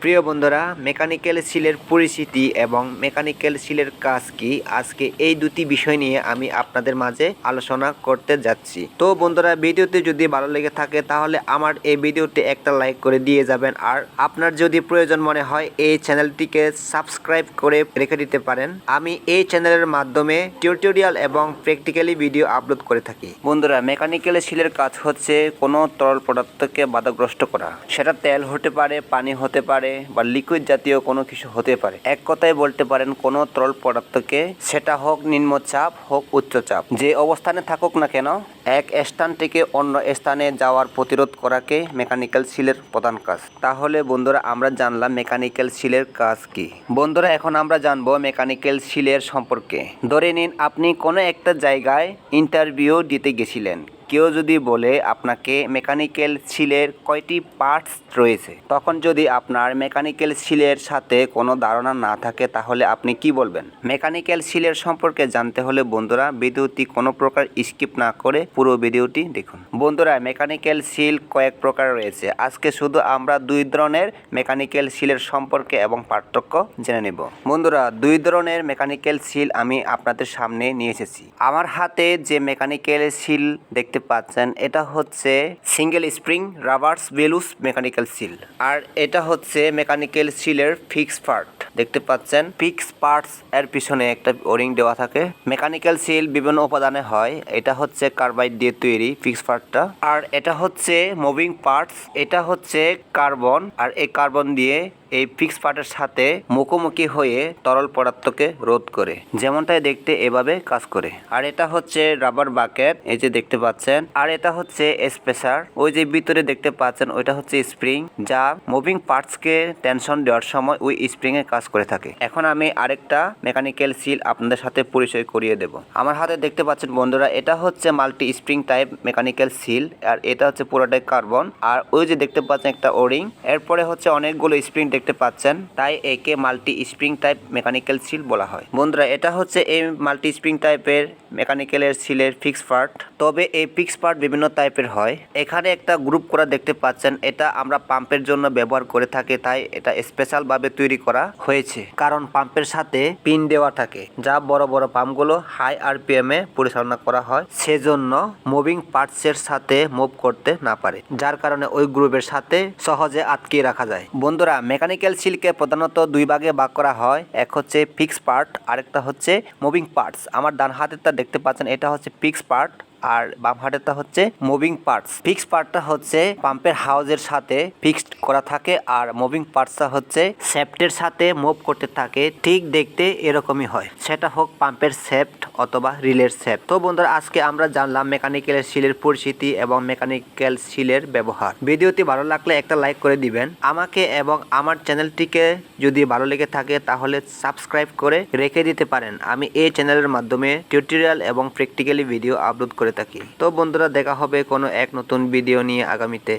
প্রিয় বন্ধুরা, মেকানিক্যাল সিলের পরিচিতি এবং মেকানিক্যাল সিলের কাজ কি, আজকে এই দুটি বিষয় নিয়ে আমি আপনাদের মাঝে আলোচনা করতে যাচ্ছি। তো বন্ধুরা, ভিডিওতে যদি ভালো লেগে থাকে তাহলে আমার এই ভিডিওতে একটা লাইক করে দিয়ে যাবেন, আর আপনার যদি প্রয়োজন মনে হয় এই চ্যানেলটিকে সাবস্ক্রাইব করে রেখে দিতে পারেন। আমি এই চ্যানেলের মাধ্যমে টিউটোরিয়াল এবং প্র্যাকটিক্যালি ভিডিও আপলোড করে থাকি। বন্ধুরা, মেকানিক্যাল সিলের কাজ হচ্ছে কোনো তরল পদার্থকে বাধাগ্রস্ত করা। সেটা তেল হতে পারে, পানি হতে পারে বা লিকুইড জাতীয় কোনো কিছু হতে পারে। এক কথায় বলতে পারেন কোনো তরল পদার্থকে, সেটা হোক নিম্নচাপ হোক উচ্চচাপ, যে অবস্থানে থাকুক না কেন, এক স্থান থেকে অন্য স্থানে যাওয়ার প্রতিরোধ করাকে মেকানিক্যাল সিলের প্রধান কাজ। তাহলে বন্ধুরা, আমরা জানলাম মেকানিক্যাল সিলের কাজ কি। বন্ধুরা, এখন আমরা জানবো মেকানিক্যাল সিলের সম্পর্কে। ধরে নিন আপনি কোনো একটা জায়গায় ইন্টারভিউ দিতে গেছিলেন। কেউ যদি বলে আপনাকে মেকানিক্যাল সিলের কয়টি পার্টস রয়েছে, তখন যদি আপনার মেকানিক্যাল সিলের সাথে কোনো ধারণা না থাকে তাহলে আপনি কি বলবেন? মেকানিক্যাল সিলের সম্পর্কে জানতে হলে বন্ধুরা, ভিডিওটি কোনো প্রকার স্কিপ না করে পুরো ভিডিওটি দেখুন। বন্ধুরা, মেকানিক্যাল সিল কয়েক প্রকার রয়েছে। আজকে শুধু আমরা দুই ধরনের মেকানিক্যাল সিলের সম্পর্কে এবং পার্থক্য জেনে নেব। বন্ধুরা, দুই ধরনের মেকানিক্যাল সিল আমি আপনাদের সামনে নিয়ে এসেছি। আমার হাতে যে মেকানিক্যাল সিল দেখতে পাচ্ছেন, এটা হচ্ছে সিঙ্গেল স্প্রিং রাবার্স বেলুস মেকানিক্যাল সিল, আর এটা হচ্ছে মেকানিক্যাল সিলের ফিক্স পার্ট। দেখতে পাচ্ছেন ফিক্স পার্টস এর পিছনে একটা ওরিং দেওয়া থাকে। মেকানিক্যাল সিল বিভিন্ন উপাদানে হয়। এটা হচ্ছে কার্বাইড দিয়ে তৈরি ফিক্স পার্টটা, আর এটা হচ্ছে মুভিং পার্টস। এটা হচ্ছে কার্বন, আর এই কার্বন দিয়ে এই ফিক্স পার্টের সাথে মুখোমুখি হয়ে তরল পদার্থকে রোধ করে, যেমনটাই দেখতে এভাবে কাজ করে। আর এটা হচ্ছে রাবার বাকেট, এই যে দেখতে পাচ্ছেন। আর এটা হচ্ছে স্পেসার, ওই যে ভিতরে দেখতে পাচ্ছেন ওইটা হচ্ছে স্প্রিং, যা মুভিং পার্টসকে টেনশন দেওয়ার সময় ওই স্প্রিং এ কাজ করে থাকে। এখন আমি আরেকটা মেকানিক্যাল সিল আপনাদের সাথে পরিচয় করিয়ে দেব। আমার হাতে দেখতে পাচ্ছেন বন্ধুরা, এটা হচ্ছে multi spring type mechanical seal, আর এটা হচ্ছে পুরোটাই কার্বন। আর ওই যে দেখতে পাচ্ছেন একটা ওরিং, এরপরে হচ্ছে অনেকগুলো স্প্রিং দেখতে পাচ্ছেন, তাই একে multi spring type mechanical seal বলা হয়। বন্ধুরা, এটা হচ্ছে এই মাল্টি স্প্রিং টাইপের মেকানিক্যালের সিলের ফিক্স পার্ট। তবে এই ফিক্স পার্ট বিভিন্ন টাইপের হয়। এখানে একটা গ্রুপ করা দেখতে পাচ্ছেন, এটা আমরা পাম্পের জন্য ব্যবহার করে থাকি, তাই এটা স্পেশাল ভাবে তৈরি করা হয়েছে। কারণ পাম্পের সাথে পিন দেওয়া থাকে, যা বড় বড় পাম্পগুলো হাই আরপিএম এ পরিচালনা করা হয়, সেজন্য মুভিং পার্টস এর সাথে মুভ করতে না পারে, যার কারণে ওই গ্রুপের সাথে সহজে আটকে রাখা যায়। বন্ধুরা, মেকানিক্যাল সিলকে প্রধানত দুই ভাগে ভাগ করা হয়। এক হচ্ছে ফিক্স পার্ট, আরেকটা হচ্ছে মুভিং পার্টস। আমার ডান হাতেরটা দেখতে পাচ্ছেন, এটা হচ্ছে ফিক্স পার্ট, আর বাম হাতেরটা হচ্ছে মুভিং পার্টস। ফিক্স পার্টটা হচ্ছে পাম্পের হাউজের সাথে ফিক্সড করা থাকে, আর মুভিং পার্টসটা হচ্ছে শ্যাফটের সাথে মুভ করতে থাকে। ঠিক দেখতে এরকমই হয়, সেটা হোক পাম্পের শ্যাফট অথবা রিলের শ্যাফট। তো বন্ধুরা, আজকে আমরা জানলাম মেকানিক্যাল সিলের পরিচিতি এবং মেকানিক্যাল সিলের ব্যবহার। ভিডিওটি ভালো লাগলে একটা লাইক করে দিবেন। আমাকে এবং আমার চ্যানেলটিকে যদি ভালো লেগে থাকে তাহলে সাবস্ক্রাইব করে রেখে দিতে পারেন। আমি এই চ্যানেলের মাধ্যমে টিউটোরিয়াল এবং প্র্যাকটিক্যালি ভিডিও আপলোড করে থাকি। তো বন্ধুরা, দেখা হবে কোনো এক নতুন ভিডিও নিয়ে আগামীতে।